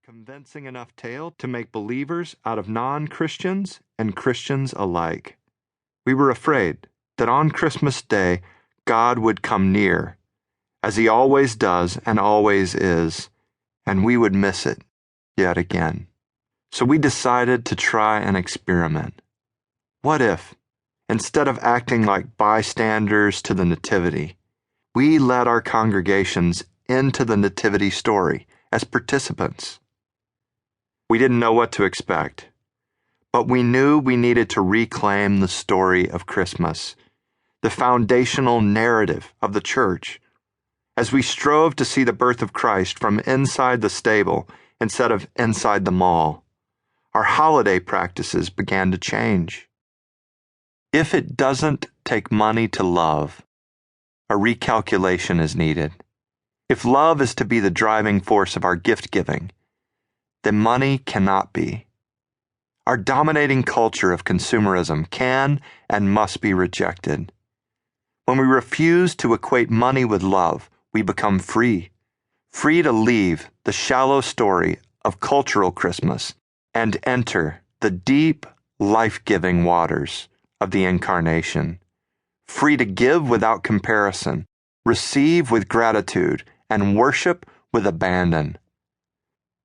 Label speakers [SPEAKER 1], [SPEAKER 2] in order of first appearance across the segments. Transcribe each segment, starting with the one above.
[SPEAKER 1] convincing enough tale to make believers out of non-Christians and Christians alike. We were afraid that on Christmas Day, God would come near, as he always does and always is, and we would miss it yet again. So we decided to try an experiment. What if, instead of acting like bystanders to the Nativity, we led our congregations into the Nativity story as participants? We didn't know what to expect, but we knew we needed to reclaim the story of Christmas, the foundational narrative of the church, as we strove to see the birth of Christ from inside the stable instead of inside the mall. Our holiday practices began to change. If it doesn't take money to love, a recalculation is needed. If love is to be the driving force of our gift giving, then money cannot be. Our dominating culture of consumerism can and must be rejected. When we refuse to equate money with love, we become free to leave the shallow story of cultural Christmas and enter the deep, life-giving waters of the Incarnation, free to give without comparison, receive with gratitude, and worship with abandon.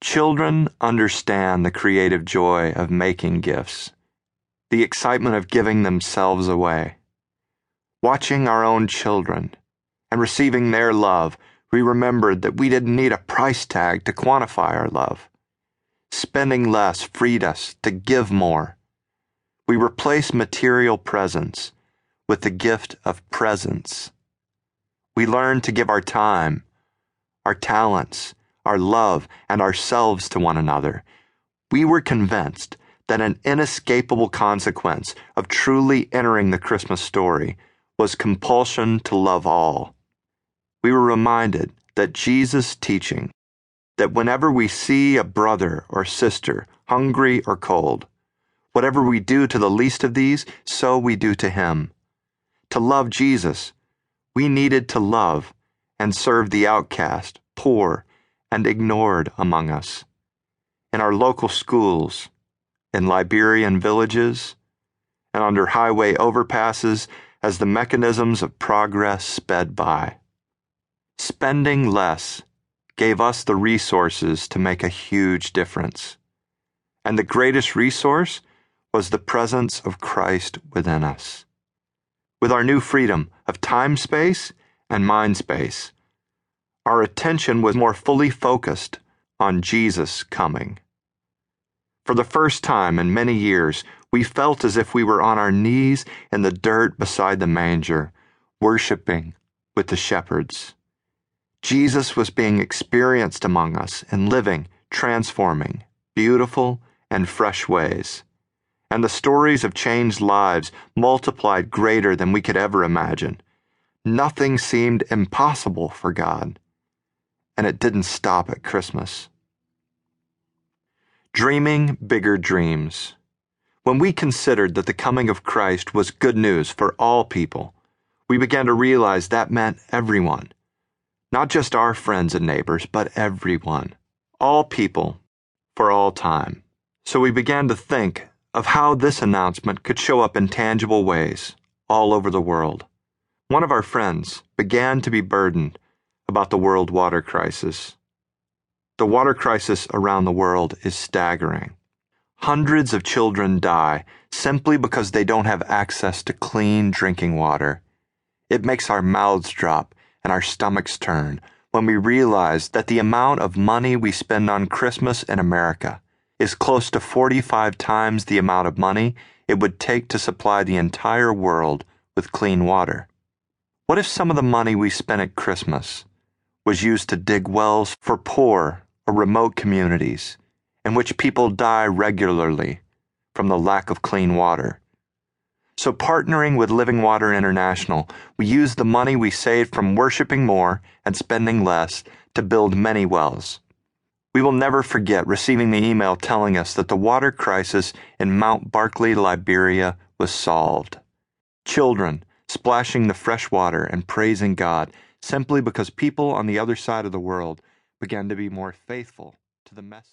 [SPEAKER 1] Children understand the creative joy of making gifts, the excitement of giving themselves away. Watching our own children and receiving their love, we remembered that we didn't need a price tag to quantify our love. Spending less freed us to give more. We replaced material presents with the gift of presence. We learned to give our time, our talents, our love, and ourselves to one another. We were convinced that an inescapable consequence of truly entering the Christmas story was compulsion to love all. We were reminded that Jesus' teaching, that whenever we see a brother or sister hungry or cold, whatever we do to the least of these, so we do to him. To love Jesus, we needed to love and serve the outcast, poor, and ignored among us. In our local schools, in Liberian villages, and under highway overpasses as the mechanisms of progress sped by. Spending less gave us the resources to make a huge difference. And the greatest resource was the presence of Christ within us. With our new freedom of time space and mind space, our attention was more fully focused on Jesus coming. For the first time in many years, we felt as if we were on our knees in the dirt beside the manger, worshiping with the shepherds. Jesus was being experienced among us in living, transforming, beautiful, and fresh ways. And the stories of changed lives multiplied greater than we could ever imagine. Nothing seemed impossible for God. And it didn't stop at Christmas. Dreaming bigger dreams. When we considered that the coming of Christ was good news for all people, we began to realize that meant everyone. Not just our friends and neighbors, but everyone. All people, for all time. So we began to think of how this announcement could show up in tangible ways all over the world. One of our friends began to be burdened about the world water crisis. The water crisis around the world is staggering. Hundreds of children die simply because they don't have access to clean drinking water. It makes our mouths drop and our stomachs turn when we realize that the amount of money we spend on Christmas in America is close to 45 times the amount of money it would take to supply the entire world with clean water. What if some of the money we spent at Christmas was used to dig wells for poor or remote communities in which people die regularly from the lack of clean water? So partnering with Living Water International, we used the money we saved from worshiping more and spending less to build many wells. We will never forget receiving the email telling us that the water crisis in Mount Barkley, Liberia was solved. Children splashing the fresh water and praising God simply because people on the other side of the world began to be more faithful to the message.